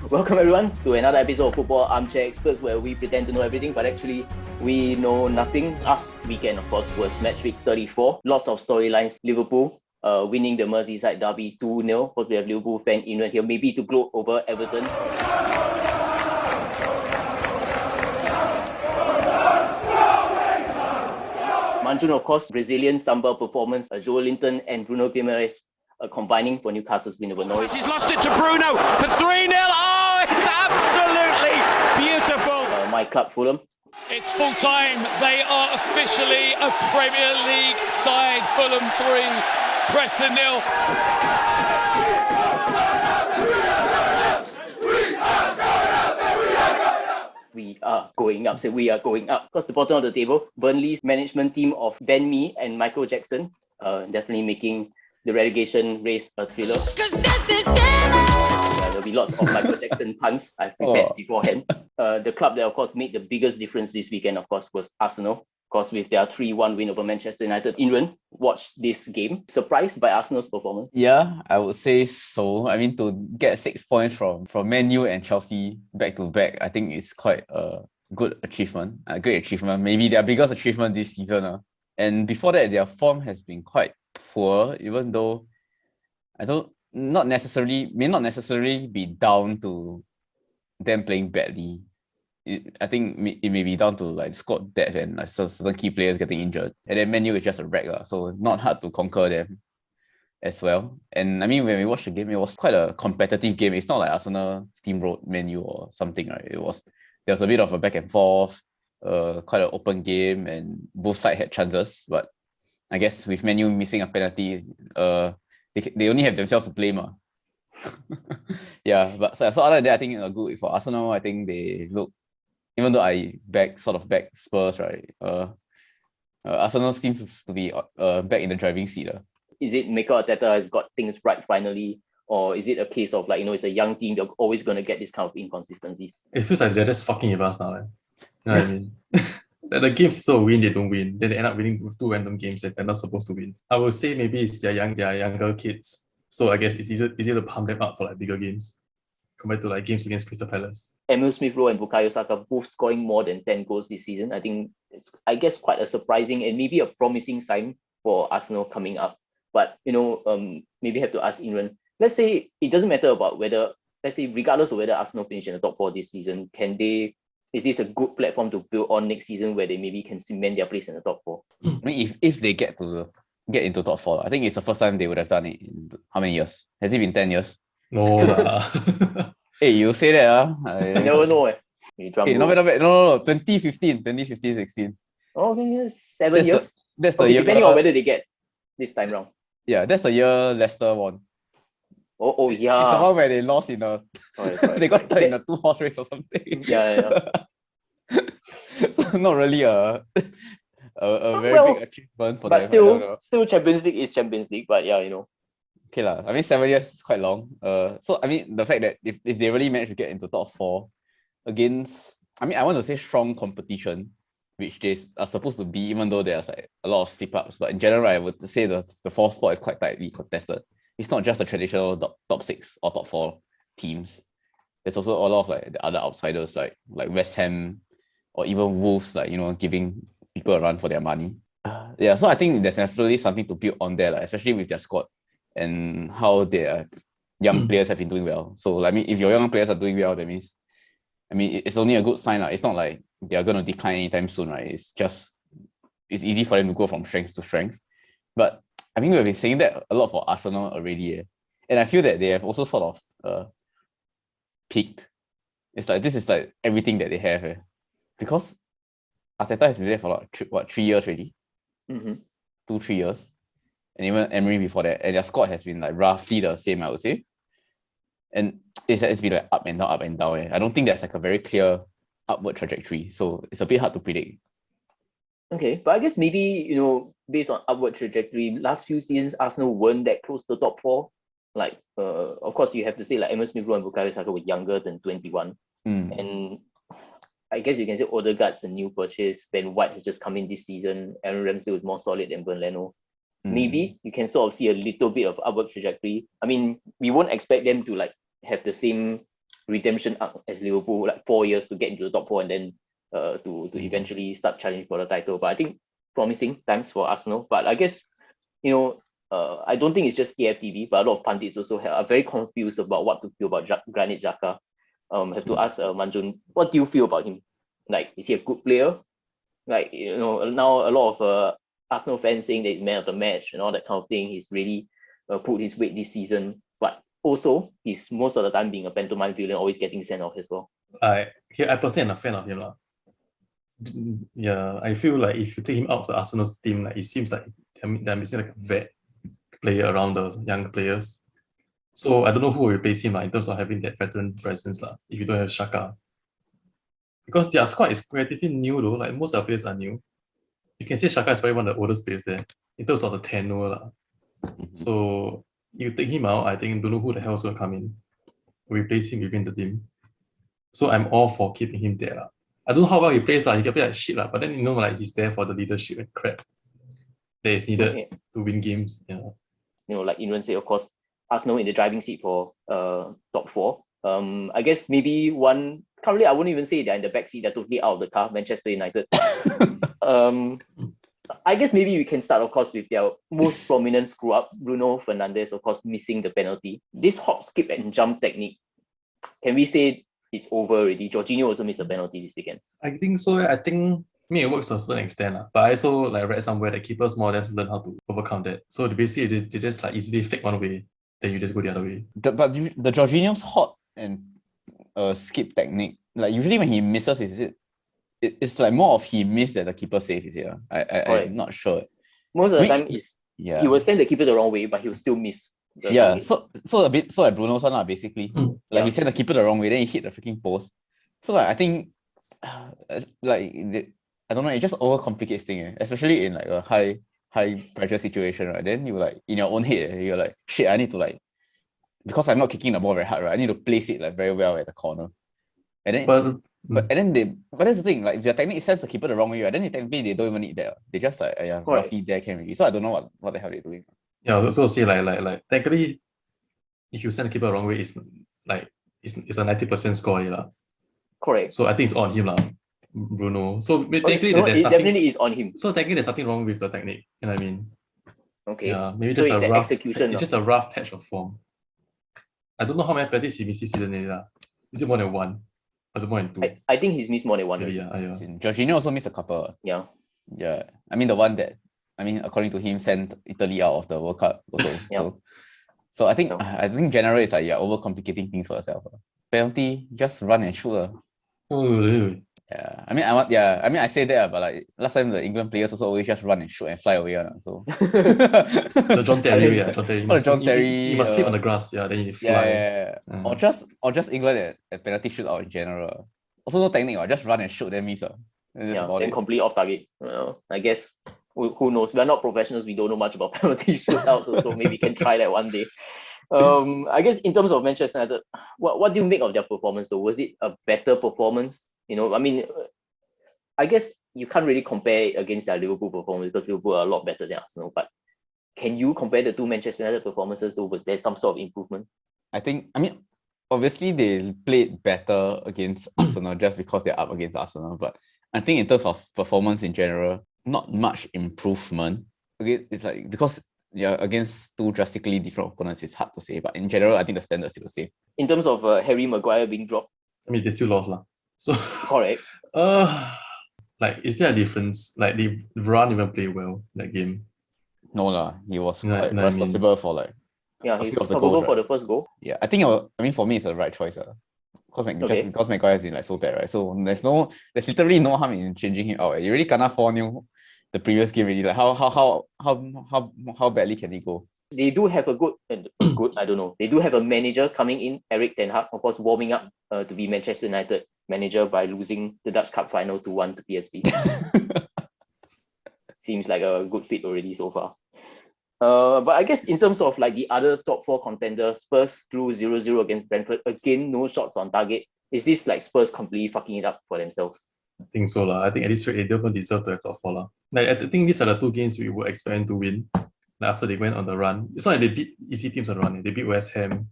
Welcome everyone to another episode of Football Armchair Experts, where we pretend to know everything, but actually we know nothing. Last weekend, of course, was match week 34. Lots of storylines. Liverpool winning the Merseyside derby 2-0. Of course, we have Liverpool fan England here, maybe to gloat over Everton. Manjun, of course, Brazilian samba performance. Joel Linton and Bruno Guimaraes combining for Newcastle's win over Norwich. He's lost it to Bruno for 3-0. Oh, it's absolutely beautiful. My club, Fulham. It's full time. They are officially a Premier League side. Fulham 3, Preston 0. We are going up. So we are going up. Across the bottom of the table, Burnley's management team of Ben Mee and Michael Jackson definitely making the relegation race a thriller. There'll be lots of Michael Jackson puns I've prepared beforehand. The club that, of course, made the biggest difference this weekend, of course, was Arsenal. Of course, with their 3-1 win over Manchester United. Imran watched this game. Surprised by Arsenal's performance? Yeah, I would say so. I mean, to get 6 points from Man U and Chelsea back to back, I think it's quite a good achievement, a great achievement. Maybe their biggest achievement this season. And before that, their form has been quite poor, even though may not necessarily be down to them playing badly. I think it may be down to like squad depth and like certain key players getting injured. And then Man U is just a wreck, so it's not hard to conquer them as well. And I mean, when we watched the game, it was quite a competitive game. It's not like Arsenal steamrolled Man U or something, right? There was a bit of a back and forth, quite an open game, and both sides had chances. But I guess with Man U missing a penalty, they only have themselves to blame. Yeah, but so other than that, I think a good week for Arsenal. I think they look, even though I back Spurs, right? Arsenal seems to be back in the driving seat. Is it Mikel Arteta has got things right finally, or is it a case of like, it's a young team, they're always going to get this kind of inconsistencies? It feels like they're just fucking with us now. You know what I mean? The games so win, they don't win. Then they end up winning 2 random games that they're not supposed to win. I would say maybe it's their younger kids. So I guess it's easier to pump them up for like bigger games compared to like games against Crystal Palace. Emil Smith-Rowe and Bukayo Saka both scoring more than 10 goals this season. I think it's, quite a surprising and maybe a promising sign for Arsenal coming up. But, maybe have to ask Imran, let's say it doesn't matter about whether, let's say regardless of whether Arsenal finish in the top 4 this season, is this a good platform to build on next season where they maybe can cement their place in the top 4? I mean, if they get into top 4, I think it's the first time they would have done it in how many years? Has it been 10 years? No. Hey, you say that, I never know. Hey, not bad. No. 2015, 16. Oh, okay, yes. 7 years. That's the year. Depending on whether they get this time round. Yeah, that's the year Leicester won. Oh yeah. It's the one where they lost in a... they got third in a 2-horse race or something. Yeah. So not really a very big achievement for them. But still Champions League is Champions League, but yeah, Okay lah. I mean, 7 years is quite long. So I mean, the fact that if they really manage to get into top 4 against, I mean, I want to say strong competition, which they are supposed to be, even though there's like a lot of slip-ups. But in general, I would say the 4th spot is quite tightly contested. It's not just the traditional top 6 or top 4 teams. There's also a lot of like the other outsiders like West Ham or even Wolves, like, giving people a run for their money. Yeah, so I think there's definitely something to build on there, like, especially with their squad and how their young players have been doing well. So, I mean, if your young players are doing well, that means, I mean, it's only a good sign. It's not like they are going to decline anytime soon, right? It's easy for them to go from strength to strength. But I mean, we've been saying that a lot for Arsenal already. And I feel that they have also sort of peaked. It's like, this is like everything that they have. Because Arteta has been there for 3 years already? 2-3 years. And even Emery before that. And their squad has been like roughly the same, I would say. And it's been like up and down. I don't think there's like a very clear upward trajectory. So it's a bit hard to predict. Okay, but I guess maybe, based on upward trajectory, last few seasons, Arsenal weren't that close to the top 4. Like, of course, you have to say like Emil Smith-Rowe and Bukayo Saka were younger than 21. And I guess you can say Odegaard's a new purchase. Ben White has just come in this season. Aaron Ramsdale is more solid than Ben Leno. Maybe you can sort of see a little bit of upward trajectory. I mean, we won't expect them to like have the same redemption arc as Liverpool, like 4 years to get into the top four and then to eventually start challenging for the title. But I think promising times for Arsenal. But I guess, I don't think it's just AFTV, but a lot of pundits also are very confused about what to feel about Granit Xhaka. Have to ask Manjun, what do you feel about him? Like, is he a good player? Like, now a lot of Arsenal fans saying that he's man of the match and all that kind of thing. He's really put his weight this season. But also, he's most of the time being a pantomime villain, always getting sent off as well. I personally am a fan of him. Yeah, I feel like if you take him out of the Arsenal's team, like it seems like they're missing like a vet player around the young players. So I don't know who will replace him in terms of having that veteran presence if you don't have Xhaka. Because their squad is relatively new though, like most of the players are new. You can say Xhaka is probably one of the oldest players there in terms of the tenure. So you take him out, I think don't know who the hell is going to come in, replace him within the team. So I'm all for keeping him there. I don't know how well he plays, he can play like shit, but then like he's there for the leadership and crap that is needed to win games. Yeah. Like Imran said, of course, Arsenal in the driving seat for top four. I guess maybe one currently I wouldn't even say they're in the back seat, they're totally out of the car, Manchester United. I guess maybe we can start, of course, with their most prominent screw up, Bruno Fernandes, of course, missing the penalty. This hop, skip, and jump technique, can we say it's over already? Jorginho also missed a penalty this weekend. I think so. I think it works to a certain extent, but I also read somewhere that keepers more or less learn how to overcome that. So basically, they just easily fake one way, then you just go the other way. But the Jorginho's hop and skip technique, like usually when he misses, it's like more of he missed that the keeper save, is it? I'm not sure. Most of the time he will send the keeper the wrong way, but he will still miss. So a bit like Bruno's one, basically. He sent the keeper the wrong way, then he hit the freaking post. So I think I don't know, it just overcomplicates things, especially in like a high pressure situation, right? Then you in your own head, you're like, shit, I need to because I'm not kicking the ball very hard, right? I need to place it very well at the corner. And then but that's the thing, if their technique sends the keeper the wrong way, right? Then technically they don't even need that. They just roughly there can really. So I don't know what the hell they're doing. Yeah, I was also say technically, if you send the keeper the wrong way, it's a 90% score, Correct. So I think it's on him, Bruno. So technically, it definitely is on him. So technically, there's nothing wrong with the technique. You know what I mean? Okay. Yeah, maybe just a rough execution. It's just a rough patch of form. I don't know how many penalties he missed this season. Is it more than one? Or is it more than two? I think he's missed more than one. Yeah. Jorginho also missed a couple. Yeah. I mean, the one that according to him, sent Italy out of the World Cup also. So I think generally it's overcomplicating things for yourself. Penalty, just run and shoot. Yeah, I say that, but last time the England players also always just run and shoot and fly away. So the John Terry, John Terry, you must sleep on the grass, then you fly. Or just England at penalty shootout in general. Also no technique, just run and shoot, then miss. Then complete off target. I guess who knows? We're not professionals. We don't know much about penalty shootouts, so maybe we can try that one day. I guess in terms of Manchester United, what do you make of their performance though? Was it a better performance? I guess you can't really compare it against their Liverpool performance because Liverpool are a lot better than Arsenal. But can you compare the two Manchester United performances though? Was there some sort of improvement? Obviously they played better against Arsenal just because they're up against Arsenal. But I think in terms of performance in general, not much improvement. Okay, it's because against two drastically different opponents, it's hard to say. But in general, I think the standard is still the same. In terms of Harry Maguire being dropped, they still lost So correct. Is there a difference? Did Varane even play well that game? No he was quite responsible for he's responsible for the first goal. Yeah, I think for me it's the right choice. Because Maguire has been so bad, right? So there's literally no harm in changing him out. You really cannot 4-0 the previous game really. How badly can he go? They do have a good, I don't know. They do have a manager coming in, Erik ten Hag, of course, warming up to be Manchester United manager by losing the Dutch Cup final 2-1 to PSV. Seems like a good fit already so far. But I guess in terms of the other top four contenders, Spurs drew 0-0 against Brentford. Again, no shots on target. Is this Spurs completely fucking it up for themselves? I think so. I think at this rate, they don't deserve to have top four. I think these are the two games we were expecting to win. After they went on the run. It's not like they beat easy teams on the run. They beat West Ham.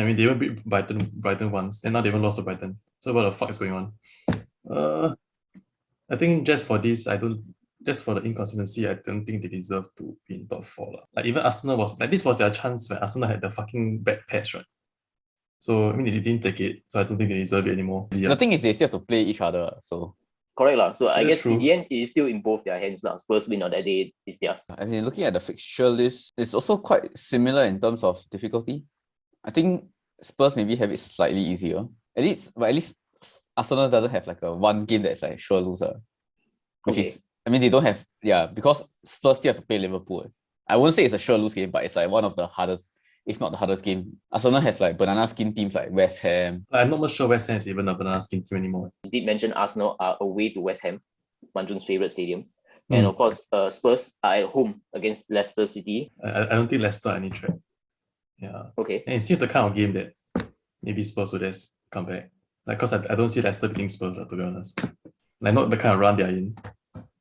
I mean, they even beat Brighton once, and now they even lost to Brighton. So what the fuck is going on? I think just for this, just for the inconsistency, I don't think they deserve to be in top four. Like even Arsenal this was their chance when Arsenal had the fucking bad patch, right? So I mean they didn't take it, so I don't think they deserve it anymore. The thing is they still have to play each other, so Correct lah. So I That's guess true. in the end, it is still in both their hands lah. Spurs win on that day is theirs. I mean looking at the fixture list, it's also quite similar in terms of difficulty. I think Spurs maybe have it slightly easier. At least Arsenal doesn't have like a one game that's like sure loser. Which Okay. is, I mean, they don't have, because Spurs still have to play Liverpool. I wouldn't say it's a sure lose game, but it's like one of the hardest, if not the hardest game. Arsenal have like banana skin teams like West Ham. I'm not much sure West Ham is even a banana skin team anymore. You did mention Arsenal are away to West Ham, Manjun's favourite stadium. And of course, Spurs are at home against Leicester City. I don't think Leicester are any threat. Yeah. Okay. And it seems the kind of game that maybe Spurs will just come back. Like, because I don't see Leicester beating Spurs, to be honest. Like, not the kind of run they're in.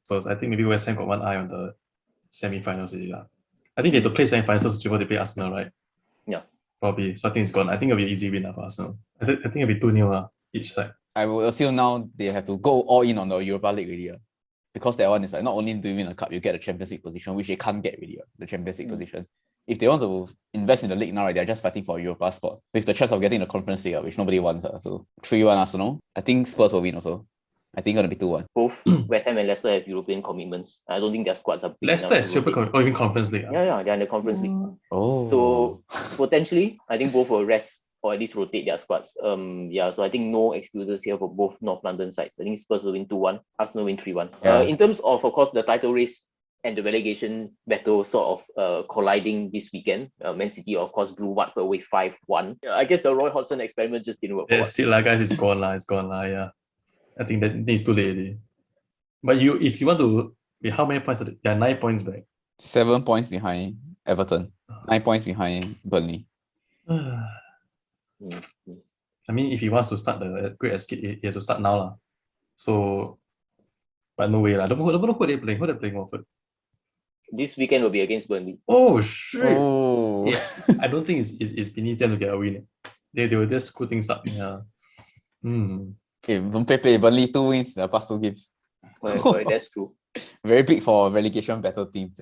Spurs, I think maybe West Ham got one eye on the semi-finals already. I think they have to play semi-finals before they play Arsenal, right? Yeah. Probably. So I think it's gone. I think it'll be an easy win for Arsenal. I think it'll be 2-0 each side. I will assume now they have to go all in on the Europa League already. Because that one is like not only do you win a cup, you get a Champions League position, which they can't get really, the Champions League position. If they want to invest in the league now, right, they're just fighting for a Europa spot with the chance of getting the Conference League, which nobody wants. So 3-1 Arsenal. I think Spurs will win also. I think it's going to be 2-1. Both West Ham and Leicester have European commitments. I don't think their squads are big Leicester enough is to Super rotate. even Conference League. Yeah, they're in the Conference League. Oh. So potentially, I think both will rest or at least rotate their squads. So I think no excuses here for both North London sides. I think Spurs will win 2-1, Arsenal win 3-1. Yeah. In terms of course, the title race and the relegation battle sort of colliding this weekend. Man City, of course, blew Watford away 5-1. I guess the Roy Hodgson experiment just didn't work. That's it, guys. It's gone, It's gone, yeah. I think that it's too late already. But if you want to, how many points are they? They are 9 points back. 7 points behind Everton. 9 points behind Burnley. I mean, if he wants to start the Great Escape, he has to start now. So, but no way. Don't know who they're playing. Who they're playing, Watford? This weekend will be against Burnley. Oh, shit. Oh. Yeah, I don't think it's beneath them to get a win. They will just screw things up. Yeah. Okay, don't play. Burnley 2 wins the past 2 games. Correct, that's true. Very big for relegation battle teams.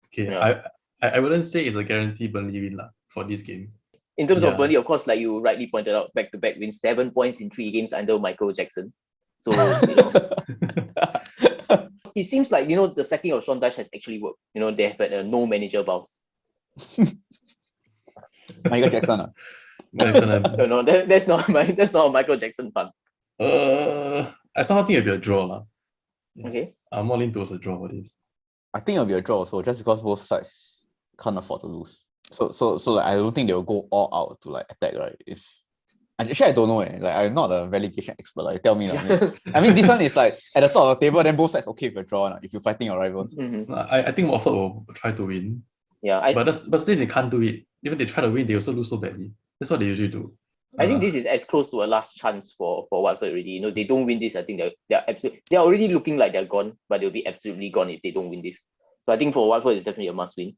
Okay, Yeah. I wouldn't say it's a guaranteed Burnley win for this game. In terms of Yeah. Burnley, of course, like you rightly pointed out, back-to-back wins, 7 points in 3 games under Michael Jackson. So, it seems like, the sacking of Sean Dyche has actually worked. They have had a no manager bounce. Michael Jackson. No, that's not a Michael Jackson fan. I somehow think it'll be a draw. Yeah. Okay. I'm more leaning towards a draw for this. I think it'll be a draw also, just because both sides can't afford to lose. So like I don't think they'll go all out to like attack, right? Actually I don't know. Like I'm not a relegation expert. Like tell me. I mean this one is like at the top of the table, then both sides okay with a draw if you're fighting your rivals. Mhm. I think Watford will try to win. Yeah, But still they can't do it. Even they try to win, they also lose so badly. That's what they usually do. I think this is as close to a last chance for Watford already. They don't win this. I think they're already looking like they're gone, but they'll be absolutely gone if they don't win this. So I think for Watford, it's definitely a must win.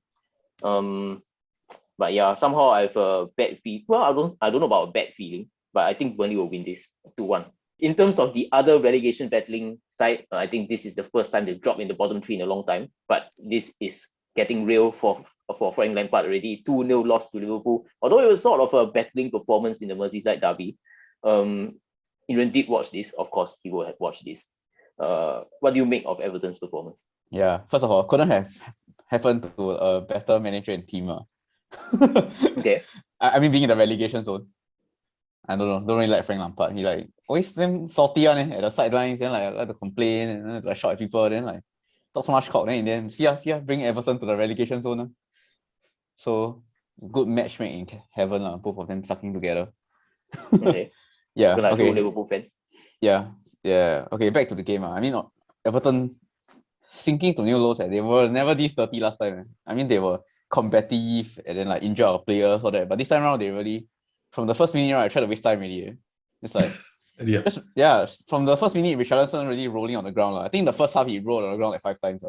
But yeah, somehow I have a bad feel. Well, I don't know about a bad feeling, but I think Burnley will win this 2-1. In terms of the other relegation battling side, I think this is the first time they've dropped in the bottom 3 in a long time. But this is getting real for Frank Lampard already. 2-0 loss to Liverpool. Although it was sort of a battling performance in the Merseyside derby. Iran did watch this. Of course, he will have watched this. What do you make of Everton's performance? Yeah, first of all, couldn't have happened to a better manager and team. Okay. I mean, being in the relegation zone. I don't really like Frank Lampard. He like always them salty at the sidelines, then like to complain and then like shout at people, then like talk so much cock, then in the end, see ya, bring Everton to the relegation zone. So good matchmaking in heaven, both of them sucking together. Okay. Yeah. Like Okay. Liverpool fan. Yeah. Okay, back to the game. I mean, Everton sinking to new lows. They were never this dirty last time. I mean, they were combative and then like injure our players or that. But this time around, they really, from the first minute, I tried to waste time really. It's like, from the first minute, Richarlison really rolling on the ground. I think the first half he rolled on the ground like 5 times.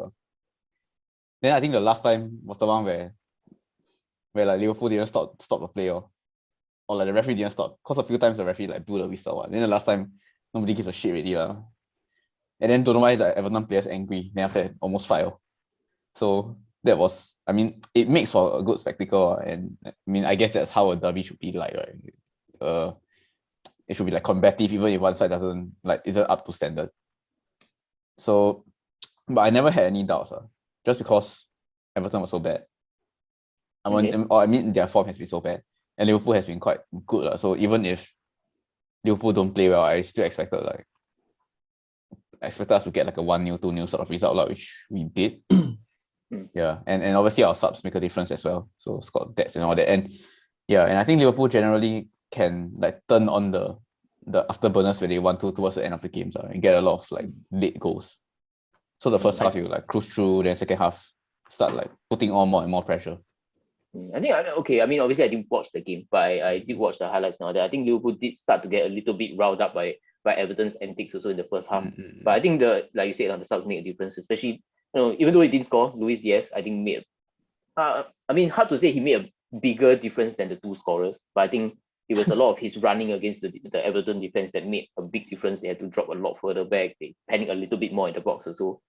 Then I think the last time was the one where like Liverpool didn't stop the play. or like the referee didn't stop. Because a few times the referee like blew the whistle. Then the last time nobody gives a shit already. And then don't know why the Everton players angry. Then after that, almost file. So that was, I mean, it makes for a good spectacle. And I mean, I guess that's how a derby should be like, right? It should be like combative, even if one side isn't up to standard. So, but I never had any doubts, just because Everton was so bad. I mean, their form has been so bad, and Liverpool has been quite good. So even if Liverpool don't play well, I still expected us to get like a 1-0, 2-0 sort of result, which we did. Yeah, and obviously our subs make a difference as well. So Scott Debs and all that, and yeah, and I think Liverpool generally can like turn on the afterburners when they want to towards the end of the games and get a lot of like late goals. So the first half you like cruise through, then second half start like putting on more and more pressure. I think I mean, obviously I didn't watch the game, but I did watch the highlights now. That I think Liverpool did start to get a little bit riled up by Everton's antics also in the first half. But I think like you said, the subs make a difference, especially even though he didn't score, Luis Diaz I think made. I mean, hard to say he made a bigger difference than the two scorers, but I think it was a lot of his running against the Everton defense that made a big difference. They had to drop a lot further back. They panicked a little bit more in the box also.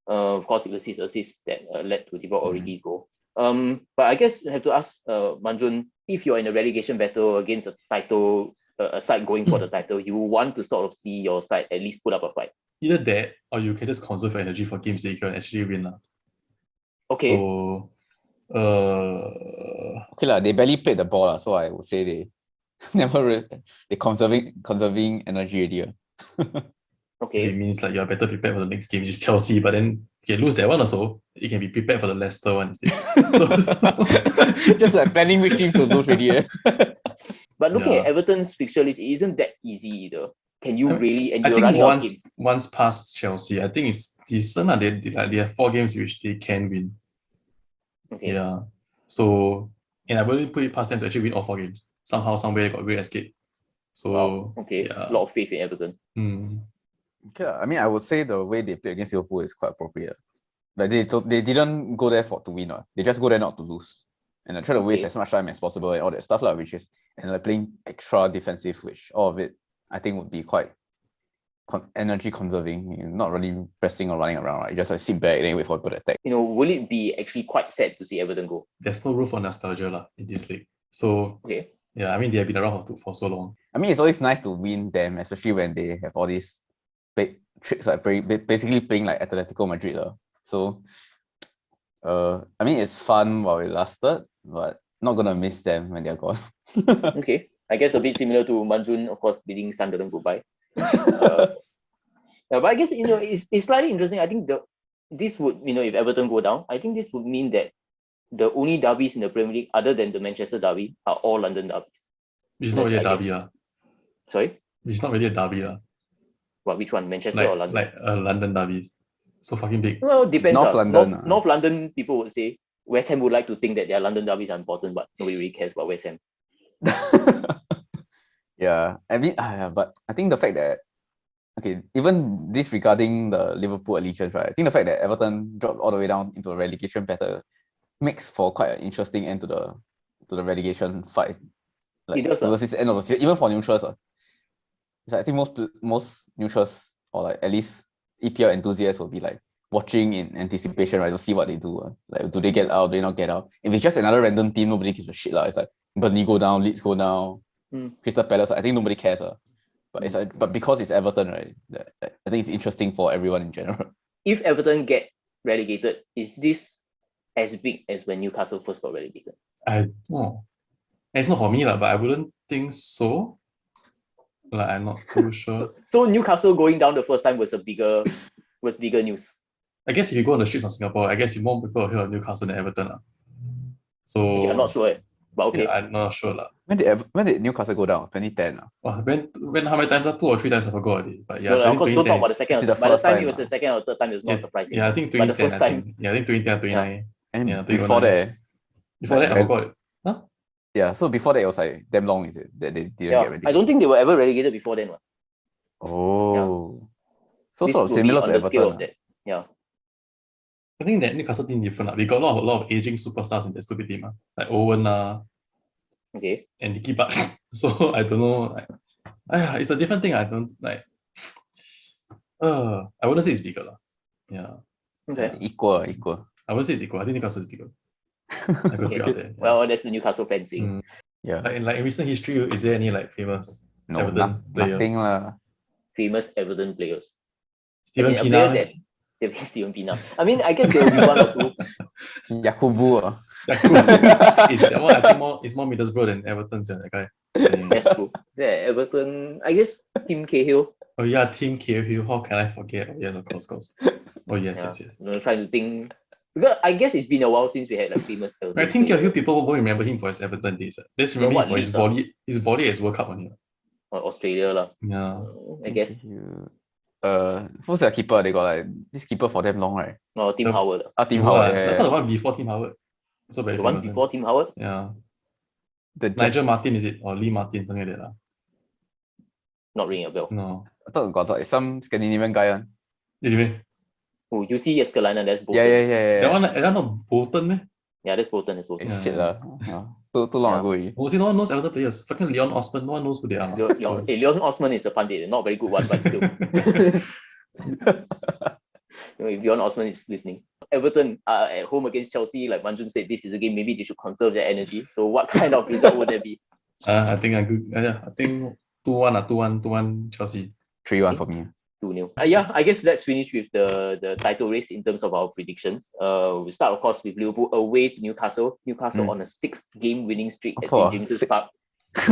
Of course, it was his assist that led to Divock Origi's goal. But I guess I have to ask Manjun, if you're in a relegation battle against a title, a side going for the title, you want to sort of see your side at least put up a fight. Either that, or you can just conserve your energy for games that you can actually win. Okay. So, okay lah, they barely played the ball, so I would say they they conserving energy already. Okay. It means like you're better prepared for the next game, which is Chelsea, but then you can lose that one also. You can be prepared for the Leicester one instead. Just like planning which team to lose already. But looking at Everton's fixture list, it isn't that easy either. Can you really? And I you're think running out of games. once past Chelsea, I think it's decent. They have 4 games which they can win. Okay. Yeah. So, and I wouldn't put it past them to actually win all 4 games. Somehow, somewhere, got a great escape. So, wow. Okay. Yeah. A lot of faith in Everton. Okay, I mean, I would say the way they play against Liverpool is quite appropriate. Like they didn't go there to win. They just go there not to lose. And I try to waste as much time as possible and all that stuff, which is, and like playing extra defensive, which all of it I think would be quite energy conserving, not really pressing or running around, right? You just like sit back and then wait for people to attack. Will it be actually quite sad to see Everton go? There's no room for nostalgia in this league. So okay. Yeah, I mean they have been around for so long. I mean, it's always nice to win them, especially when they have all these big tricks, like basically playing like Atletico Madrid. So I mean, it's fun while it lasted, but not gonna miss them when they're gone. Okay, I guess a bit similar to Manjun, of course, bidding Sunderland goodbye. But I guess it's slightly interesting. I think this would if Everton go down, I think this would mean that the only derbies in the Premier League other than the Manchester derby are all London derbies. Which is not really a derby. Sorry? Which is not really a derby. What? Which one? Manchester or London? Like London derbies. So fucking big. Well, depends. North London. North London people would say West Ham would like to think that their London derbies are important, but nobody really cares about West Ham. Yeah, I mean, but I think the fact that even this regarding the Liverpool allegiance, right? I think the fact that Everton dropped all the way down into a relegation battle makes for quite an interesting end to the relegation fight. Like towards the end of the season, even for neutrals. I think most neutrals, or like at least EPL enthusiasts, will be like watching in anticipation, right, to see what they do. Like, do they get out? Do they not get out? If it's just another random team, nobody gives a shit. It's like Burnley go down, Leeds go down, Crystal Palace. I think nobody cares. But it's like, but because it's Everton, right? I think it's interesting for everyone in general. If Everton get relegated, is this as big as when Newcastle first got relegated? It's not for me, but I wouldn't think so. Like, I'm not too sure. So Newcastle going down the first time was bigger news. I guess if you go on the streets of Singapore, I guess more people hear of Newcastle than Everton. So okay, I'm not sure, but okay. Yeah, I'm not sure. When did Newcastle go down? 2010. When how many times? 2 or 3 times I forgot already. But yeah, of course, don't talk about the second. By the time it was the second or third time, it was not surprising. Yeah, I think 2010. But the first time, I think 2010 or 2009. And before that, I forgot. Huh? Yeah, so before that it was like damn long, is it? That they didn't get relegated? I don't think they were ever relegated before then. Oh. So this sort of similar to Everton. Yeah. I think that Newcastle team different. We got a lot of aging superstars in that stupid team. Like Owen, Okay. and Nicky Butt. So I don't know. It's a different thing. I don't like. I wouldn't say it's bigger lah. Yeah. Okay. Equal. I wouldn't say it's equal. I think Newcastle is bigger. I could be out there. Yeah. Well, that's the Newcastle fan saying. Yeah. Like in recent history, is there any like famous No, Everton player? nothing lah. Famous Everton players. Steven As in, a player Pienaar. that Steven Pienaar. I mean, I guess there will be one or two. Yakubu. That one I think it's more Middlesbrough than Everton, that guy. That's true. Yeah, Everton. I guess Tim Cahill. Oh yeah, Tim Cahill. How can I forget? Oh yes, of course. Oh yes. Trying to think. Because I guess it's been a while since we had like famous Everton. I think Cahill people won't remember him for his Everton days. Let's remember him for his volley as World Cup on here. Or Australia lah. Yeah. I guess. Who's their keeper? They got like this keeper for damn long, right? Oh, Tim Howard. Tim Howard. I thought the one before Tim Howard. So very The one before Tim Howard? Yeah. Nigel Martin, is it? Or Lee Martin, something like that. Not ringing a bell. No. I thought got like some Scandinavian guy on. Anyway. Oh, you see Escalana, that's Bolton. Yeah. That one not Bolton, meh? Yeah, that's Bolton. Shit lah. Too long ago. Oh, no one knows Everton players. Fucking Leon Osman, no one knows who they are. Leon Osman is a pundit, not a very good one, but still. If Leon Osman is listening. Everton at home against Chelsea, like Manjun said, this is a game, maybe they should conserve their energy. So what kind of result would that be? I think 2-1 2-1 Chelsea. 3-1 for me. 2-0. I guess let's finish with the title race in terms of our predictions. We start, of course, with Liverpool away to Newcastle. Newcastle on a 6-game winning streak at St. James's Park.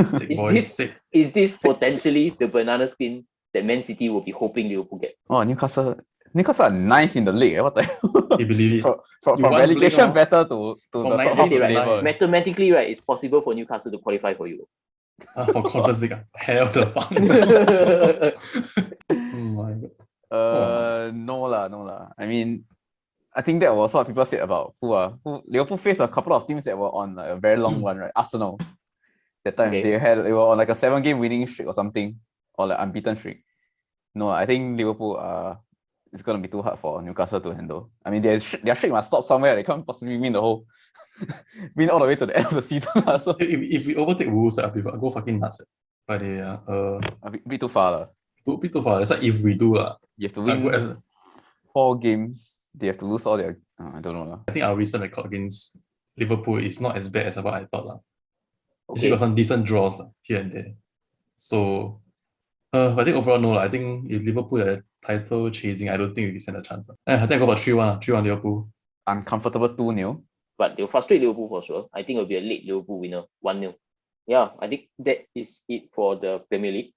Sick, boys, sick. Is this potentially the banana skin that Man City will be hoping Liverpool get? Oh, Newcastle are nice in the league. What the hell? You believe it? From relegation better to the top half level. Mathematically, right, it's possible for Newcastle to qualify for Europe. For Conference League. Hell the fuck. Oh my god. No lah. I mean, I think that was what people said about who Liverpool faced a couple of teams that were on like a very long run, right? Arsenal. That time they were on like a 7-game winning streak or something, or like unbeaten streak. No, I think Liverpool it's gonna be too hard for Newcastle to handle. I mean, their streak must stop somewhere. They can't possibly win the whole win all the way to the end of the season. So if we overtake Wolves, people go fucking nuts. But they a bit too far lah. Bit too far. That's like if we do you have to win 4 games. They have to lose all their. I don't know lah. I think our recent record against Liverpool is not as bad as what I thought lah. Okay. We got some decent draws here and there. So, I think overall no lah. I think if Liverpool are title chasing, I don't think we can stand a chance. I think I go for 3-1. 3-1 Liverpool. Uncomfortable 2-0. But they'll frustrate Liverpool for sure. I think it'll be a late Liverpool winner, 1-0. Yeah, I think that is it for the Premier League.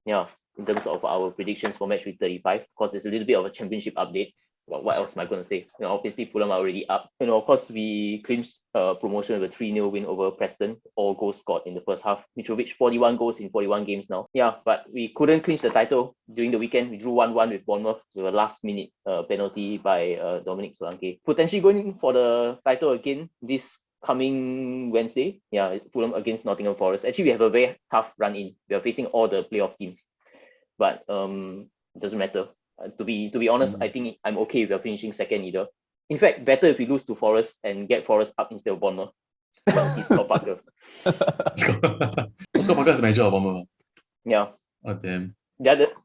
Yeah, in terms of our predictions for match week 35. Of course, there's a little bit of a championship update. But what else am I going to say? Obviously, Fulham are already up. Of course, we clinched promotion with a 3-0 win over Preston. All goals scored in the first half. Mitrovic, 41 goals in 41 games now. Yeah, but we couldn't clinch the title during the weekend. We drew 1-1 with Bournemouth with a last-minute penalty by Dominic Solanke. Potentially going for the title again this coming Wednesday. Yeah, Fulham against Nottingham Forest. Actually, we have a very tough run-in. We are facing all the playoff teams. But it doesn't matter. To be honest, I think I'm okay if we're finishing second either. In fact, better if we lose to Forest and get Forest up instead of Bournemouth. Scott Parker. Scott Parker is the manager of Bournemouth. Yeah. Oh damn.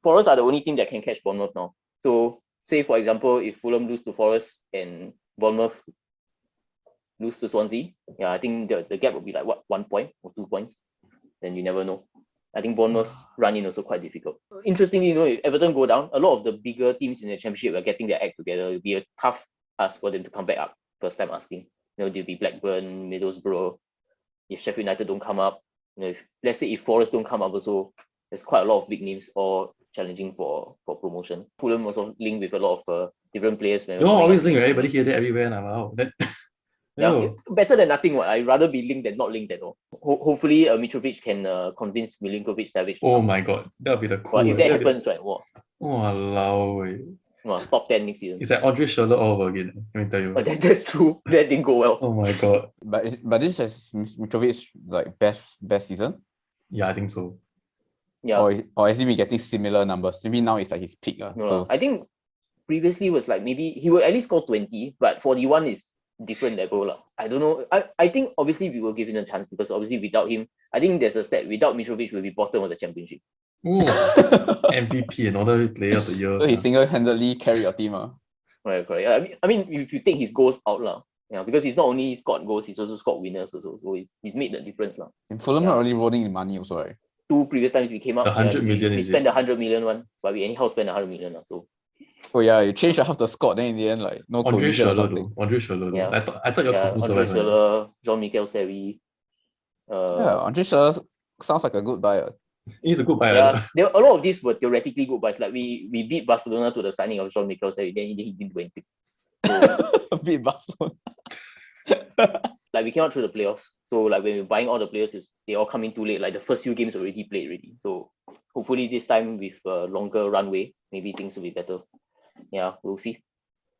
Forest are the only team that can catch Bournemouth now. So say for example, if Fulham lose to Forest and Bournemouth lose to Swansea, I think the gap will be like 1 point or 2 points. Then you never know. I think Bournemouth's run-in also quite difficult. Interestingly, if Everton go down, a lot of the bigger teams in the championship are getting their act together. It'll be a tough ask for them to come back up. First time asking. There'll be Blackburn, Middlesbrough. If Sheffield United don't come up, let's say if Forest don't come up also, there's quite a lot of big names all challenging for promotion. Fulham also linked with a lot of different players. Always linked with everybody here, there, everywhere. Wow. Better than nothing. I'd rather be linked than not linked at all. Hopefully, Mitrovic can convince Milinkovic-Savic. Oh my god, that'll be the cool. Well, if that happens, right? Top 10 next season. It's like Audrey Schürrle all over again. Let me tell you. That's true. That didn't go well. Oh my god. But this is Mitrovic's like best season. Yeah, I think so. Yeah. Or has he been getting similar numbers? Maybe now it's like his peak. So I think previously was like maybe he would at least score 20, but 41 is different level lah. I don't know. I think obviously we will give him a chance because obviously without him, I think there's a stat without Mitrovic we'll be bottom of the championship. Ooh, MVP, another player of the year. So he single-handedly carried your team. Right, correct. I mean, if you take his goals out lah, yeah, because he's not only scored goals, he's also scored winners also. So he's made the difference lah. And Fulham not really rolling in money also, right? 2 previous times we came up, 100 million, we spent 100 million one, but we anyhow spent 100 million lah. So Oh yeah, you changed half the squad, then in the end, like, no Andre cohesion or Schürrle something. though. Andre Schürrle though. Yeah. I thought your yeah, Kapu Andre survived. Schürrle, Jean-Michel Seri. Yeah, Andre Schürrle sounds like a good buy. He's a good buy. Yeah, a lot of these were theoretically good buys. Like we beat Barcelona to the signing of Jean-Michel Seri, then he didn't do anything. So, Beat Barcelona. like we came out through the playoffs. So like when we're buying all the players, they all come in too late. Like the first few games already played already. So hopefully this time with a longer runway, maybe things will be better. Yeah, we'll see.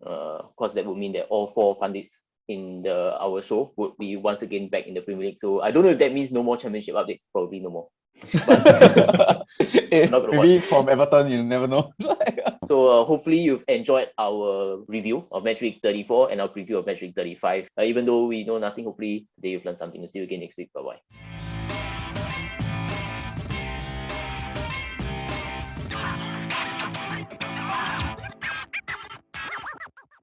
Of course, that would mean that all 4 pundits in our show would be once again back in the Premier League. So I don't know if that means no more championship updates. Probably no more. But Maybe from Everton, you never know. So hopefully you've enjoyed our review of Match Week 34 and our preview of Match Week 35. Even though we know nothing, hopefully today you've learned something. See you again next week. Bye-bye.